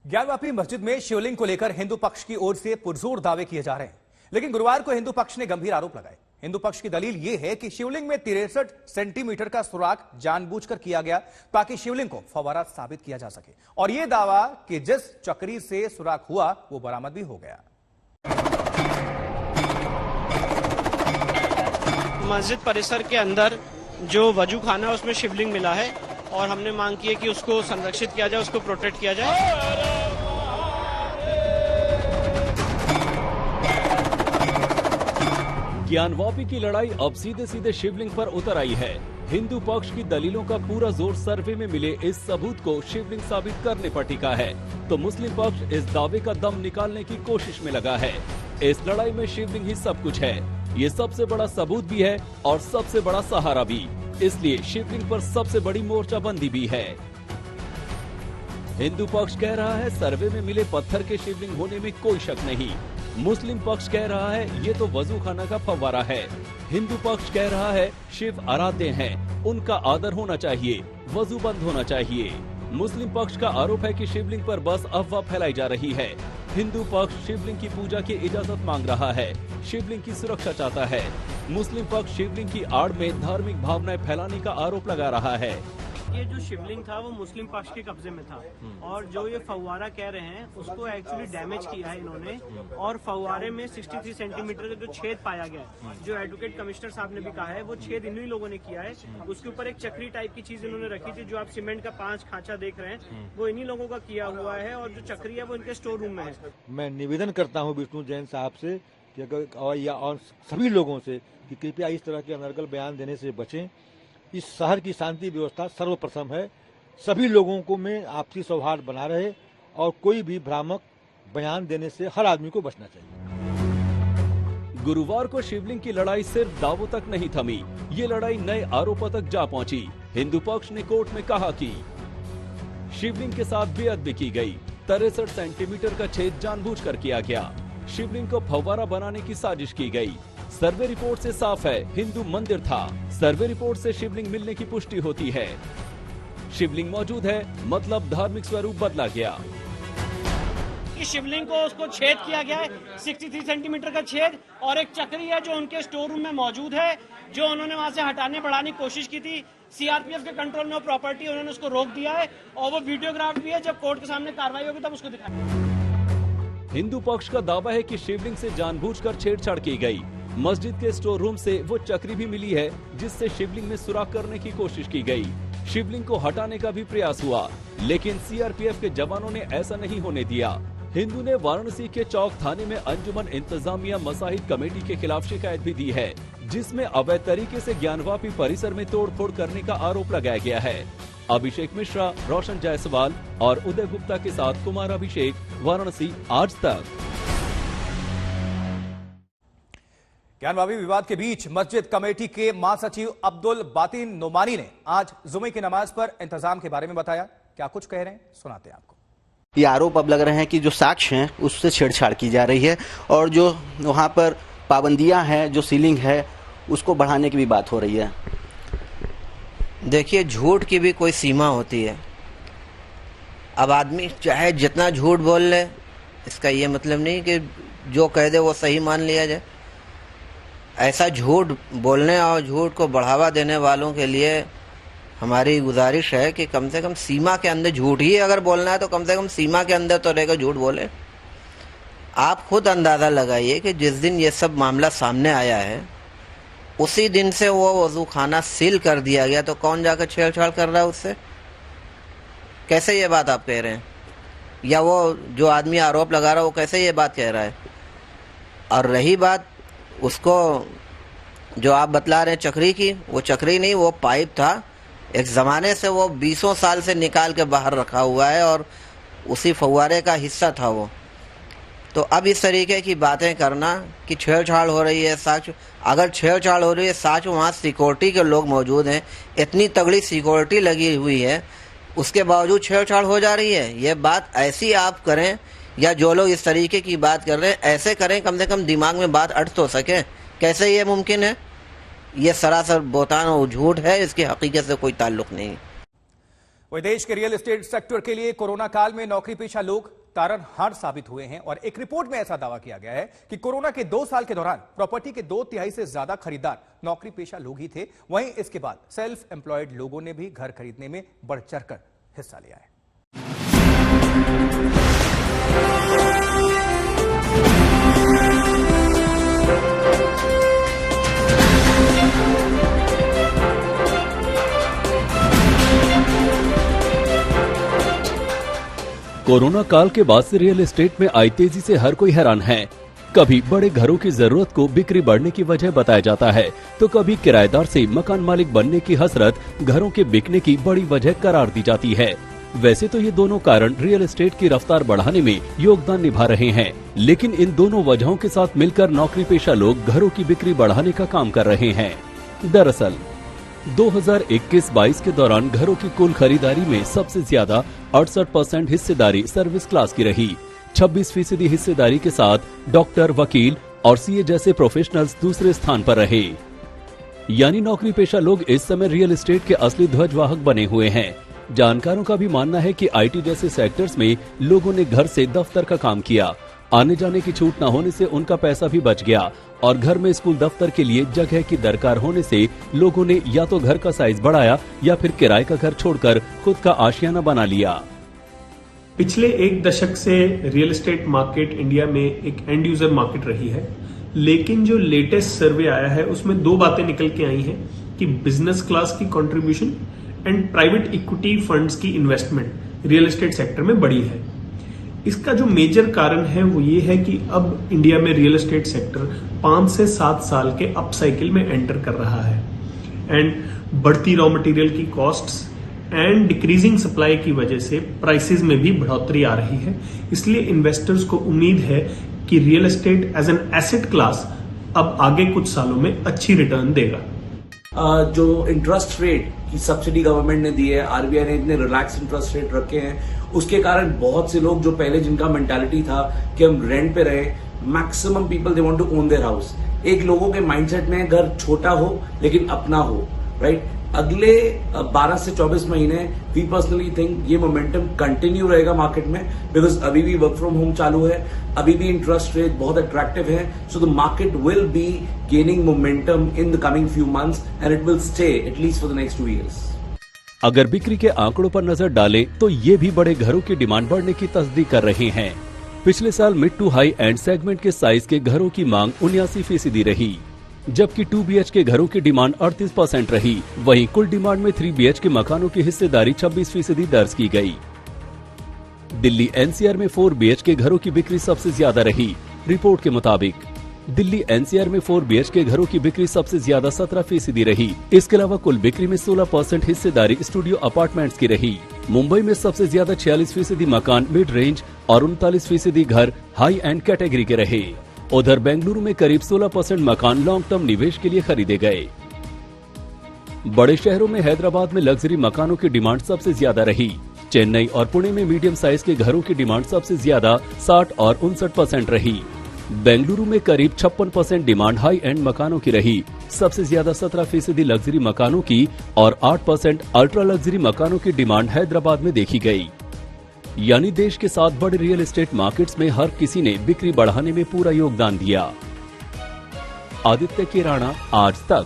ज्ञानवापी मस्जिद में शिवलिंग को लेकर हिंदू पक्ष की ओर से पुरजोर दावे किए जा रहे हैं, लेकिन गुरुवार को हिंदू पक्ष ने गंभीर आरोप लगाए। हिंदू पक्ष की दलील यह है कि शिवलिंग में 63 सेंटीमीटर का सुराख जानबूझकर किया गया ताकि शिवलिंग को फव्वारा साबित किया जा सके, और यह दावा कि जिस चक्री से सुराख हुआ वो बरामद भी हो गया। मस्जिद परिसर के अंदर जो वजू खाना है उसमें शिवलिंग मिला है और हमने मांग की है कि उसको संरक्षित किया जाए, उसको प्रोटेक्ट किया जाए। ज्ञानवापी की लड़ाई अब सीधे सीधे शिवलिंग पर उतर आई है। हिंदू पक्ष की दलीलों का पूरा जोर सर्वे में मिले इस सबूत को शिवलिंग साबित करने पर टिका है, तो मुस्लिम पक्ष इस दावे का दम निकालने की कोशिश में लगा है। इस लड़ाई में शिवलिंग ही सब कुछ है, ये सबसे बड़ा सबूत भी है और सबसे बड़ा सहारा भी, इसलिए शिवलिंग पर सबसे बड़ी मोर्चाबंदी भी है। हिंदू पक्ष कह रहा है सर्वे में मिले पत्थर के शिवलिंग होने में कोई शक नहीं। मुस्लिम पक्ष कह रहा है ये तो वजू खाना का फव्वारा है। हिंदू पक्ष कह रहा है शिव आराध्य हैं, उनका आदर होना चाहिए, वजू बंद होना चाहिए। मुस्लिम पक्ष का आरोप है कि शिवलिंग पर बस अफवाह फैलाई जा रही है। हिंदू पक्ष शिवलिंग की पूजा की इजाजत मांग रहा है, शिवलिंग की सुरक्षा चाहता है। मुस्लिम पक्ष शिवलिंग की आड़ में धार्मिक भावनाएं फैलाने का आरोप लगा रहा है। ये जो शिवलिंग था वो मुस्लिम पक्ष के कब्जे में था और जो ये फव्वारा कह रहे हैं उसको एक्चुअली डैमेज किया है इन्होंने, और फव्वारे में 63 सेंटीमीटर का जो छेद पाया गया है, जो एडवोकेट कमिश्नर साहब ने भी कहा है, वो छेद इन्हीं लोगों ने किया है। उसके ऊपर एक चक्री टाइप की चीज इन्होंने रखी थी, जो आप सीमेंट का 5 खांचा देख रहे हैं वो इन्हीं लोगों का किया हुआ है, और जो चक्री है वो इनके स्टोर रूम में है। मैं निवेदन करता हूँ विष्णु जैन साहब से कि और सभी लोगों से कि कृपया इस तरह के अनर्गल बयान देने से बचें। इस शहर की शांति व्यवस्था सर्वप्रथम है, सभी लोगों को में आपसी सौहार्द बना रहे और कोई भी भ्रामक बयान देने से हर आदमी को बचना चाहिए। गुरुवार को शिवलिंग की लड़ाई सिर्फ दावों तक नहीं थमी, ये लड़ाई नए आरोपों तक जा पहुंची। हिंदू पक्ष ने कोर्ट में कहा कि शिवलिंग के साथ बेअदबी की गई, 63 सेंटीमीटर का छेद जानबूझकर किया गया, शिवलिंग को फव्वारा बनाने की साजिश की गई। सर्वे रिपोर्ट से साफ है हिंदू मंदिर था, सर्वे रिपोर्ट से शिवलिंग मिलने की पुष्टि होती है। शिवलिंग मौजूद है मतलब धार्मिक स्वरूप बदला गया। इस शिवलिंग को उसको छेद किया गया है, 63 सेंटीमीटर का छेद, और एक चक्री है जो उनके स्टोर रूम में मौजूद है, जो उन्होंने वहां से हटाने बढ़ाने की कोशिश की थी। सीआरपीएफ के कंट्रोल में वो प्रॉपर्टी, उन्होंने उसको रोक दिया है और वो वीडियोग्राफ भी है, जब कोर्ट के सामने कार्रवाई होगी तब उसको दिखाएंगे। हिंदू पक्ष का दावा है कि शिवलिंग से जानबूझकर छेड़छाड़ की गई। मस्जिद के स्टोर रूम से वो चक्री भी मिली है जिससे शिवलिंग में सुराख करने की कोशिश की गई। शिवलिंग को हटाने का भी प्रयास हुआ, लेकिन सीआरपीएफ के जवानों ने ऐसा नहीं होने दिया। हिंदू ने वाराणसी के चौक थाने में अंजुमन इंतजामिया मसाजिद कमेटी के खिलाफ शिकायत भी दी है, जिसमें अवैध तरीके से ज्ञानवापी परिसर में तोड़फोड़ करने का आरोप लगाया गया है। अभिषेक मिश्रा, रोशन जायसवाल और उदय गुप्ता के साथ कुमार अभिषेक, वाराणसी, आज तक। ज्ञानवापी विवाद के बीच मस्जिद कमेटी के महासचिव अब्दुल बातिन नोमानी ने आज जुमे की नमाज पर इंतजाम के बारे में बताया। क्या कुछ कह रहे हैं, सुनाते हैं आपको। ये आरोप अब लग रहे हैं कि जो साक्ष्य हैं उससे छेड़छाड़ की जा रही है, और जो वहाँ पर पाबंदियां हैं, जो सीलिंग है उसको बढ़ाने की भी बात हो रही है। देखिए, झूठ की भी कोई सीमा होती है। अब आदमी चाहे जितना झूठ बोल ले, इसका ये मतलब नहीं कि जो कह दे वो सही मान लिया जाए। ऐसा झूठ बोलने और झूठ को बढ़ावा देने वालों के लिए हमारी गुजारिश है कि कम से कम सीमा के अंदर, झूठ ही अगर बोलना है तो कम से कम सीमा के अंदर तो रहकर झूठ बोले। आप खुद अंदाज़ा लगाइए कि जिस दिन ये सब मामला सामने आया है उसी दिन से वो वजू खाना सील कर दिया गया, तो कौन जाकर छेड़छाड़ कर रहा है उससे? कैसे ये बात आप कह रहे हैं? या वो जो आदमी आरोप लगा रहा है वो कैसे ये बात कह रहा है? और रही बात उसको जो आप बतला रहे हैं चक्री की, वो चक्री नहीं, वो पाइप था। एक ज़माने से वो 20 साल से निकाल के बाहर रखा हुआ है और उसी फव्वारे का हिस्सा था वो। तो अब इस तरीके की बातें करना कि छेड़छाड़ हो रही है, साक्ष्य, अगर छेड़छाड़ हो रही है, साक्ष्य वहाँ सिक्योरिटी के लोग मौजूद हैं, इतनी तगड़ी सिक्योरिटी लगी हुई है, उसके बावजूद छेड़छाड़ हो जा रही है। ये बात ऐसी आप करें, या जो लोग इस तरीके की बात कर रहे हैं ऐसे करें, कम से कम दिमाग में बात अट तो सके। कैसे ये मुमकिन है? ये सरासर बोतान और झूठ है, इसकी हकीकत से कोई ताल्लुक नहीं। वही देश के रियल एस्टेट सेक्टर के लिए कोरोना काल में नौकरी पेशा लोग तारनहार साबित हुए हैं और एक रिपोर्ट में ऐसा दावा किया गया है कि कोरोना के 2 साल के दौरान प्रॉपर्टी के 2/3 से ज्यादा खरीदार नौकरी पेशा लोग ही थे। वहीं इसके बाद सेल्फ एम्प्लॉयड लोगों ने भी घर खरीदने में बढ़ चढ़कर हिस्सा लिया है। कोरोना काल के बाद से रियल एस्टेट में आई तेजी से हर कोई हैरान है। कभी बड़े घरों की जरूरत को बिक्री बढ़ने की वजह बताया जाता है, तो कभी किराएदार से मकान मालिक बनने की हसरत घरों के बिकने की बड़ी वजह करार दी जाती है। वैसे तो ये दोनों कारण रियल एस्टेट की रफ्तार बढ़ाने में योगदान निभा रहे हैं, लेकिन इन दोनों वजहों के साथ मिलकर नौकरी पेशा लोग घरों की बिक्री बढ़ाने का काम कर रहे हैं। दरअसल 2021-22 के दौरान घरों की कुल खरीदारी में सबसे ज्यादा 68% हिस्सेदारी सर्विस क्लास की रही। 26% हिस्सेदारी के साथ डॉक्टर, वकील और सीए जैसे प्रोफेशनल्स दूसरे स्थान पर रहे। यानी नौकरी पेशा लोग इस समय रियल एस्टेट के असली ध्वजवाहक बने हुए हैं। जानकारों का भी मानना है कि आईटी जैसे सेक्टर्स में लोगों ने घर से दफ्तर का काम किया। आने जाने की छूट न होने से उनका पैसा भी बच गया और घर में स्कूल दफ्तर के लिए जगह की दरकार होने से लोगों ने या तो घर का साइज बढ़ाया या फिर किराए का घर छोड़कर खुद का आशियाना बना लिया। पिछले 1 दशक से रियल एस्टेट मार्केट इंडिया में एक एंड यूजर मार्केट रही है, लेकिन जो लेटेस्ट सर्वे आया है उसमें 2 बातें निकल के आई हैं कि बिजनेस क्लास की contribution and private equity funds की इन्वेस्टमेंट रियल एस्टेट सेक्टर में बढ़ी है। इसका जो मेजर कारण है वो ये है कि अब इंडिया में रियल एस्टेट सेक्टर 5 से 7 साल के अप साइकिल में एंटर कर रहा है एंड बढ़ती रॉ मटेरियल की कॉस्ट्स एंड डिक्रीजिंग सप्लाई की वजह से प्राइसेस में भी बढ़ोतरी आ रही है। इसलिए इन्वेस्टर्स को उम्मीद है कि real estate as an asset class अब आगे कुछ सालों में अच्छी रिटर्न देगा। जो इंटरेस्ट रेट की सब्सिडी गवर्नमेंट ने दी है, आरबीआई ने इतने रिलैक्स इंटरेस्ट रेट रखे हैं, उसके कारण बहुत से लोग जो पहले जिनका मेंटालिटी था कि हम रेंट पे रहे, maximum people they want to own their house. एक लोगों के माइंडसेट में घर छोटा हो लेकिन अपना हो, राइट। अगले 12 से 24 महीने वी पर्सनली थिंक ये मोमेंटम कंटिन्यू रहेगा मार्केट में, बिकॉज अभी भी वर्क फ्रॉम होम चालू है, अभी भी इंटरेस्ट रेट बहुत अट्रैक्टिव है। So the market will be gaining momentum in the coming few months and it will stay at least for the next 2 years। अगर बिक्री के आंकड़ों पर नजर डालें तो ये भी बड़े घरों की डिमांड बढ़ने की तस्दीक कर रहे हैं। पिछले साल mid to high end segment के साइज के घरों की मांग 79% रही, जबकि 2 BHK घरों की डिमांड 38% रही। वहीं कुल डिमांड में 3 BHK मकानों की हिस्सेदारी 26% दर्ज की गई। दिल्ली NCR में 4 BHK घरों की बिक्री सबसे ज्यादा रही। रिपोर्ट के मुताबिक दिल्ली NCR में 4 BHK घरों की बिक्री सबसे ज्यादा 17% रही। इसके अलावा कुल बिक्री में 16% हिस्सेदारी स्टूडियो अपार्टमेंट्स की रही। मुंबई में सबसे ज्यादा 46% मकान मिड रेंज और 39% घर हाई एंड कैटेगरी के रहे। उधर बेंगलुरु में करीब 16% मकान लॉन्ग टर्म निवेश के लिए खरीदे गए। बड़े शहरों में हैदराबाद में लग्जरी मकानों की डिमांड सबसे ज्यादा रही। चेन्नई और पुणे में मीडियम साइज के घरों की डिमांड सबसे ज्यादा 60 और 59% रही। बेंगलुरु में करीब 56% डिमांड हाई एंड मकानों की रही। सबसे ज्यादा 17% लग्जरी मकानों की और 8% अल्ट्रा लग्जरी मकानों की डिमांड हैदराबाद में देखी गई। यानी देश के 7 बड़े रियल एस्टेट मार्केट्स में हर किसी ने बिक्री बढ़ाने में पूरा योगदान दिया। आदित्य केराना, आज तक।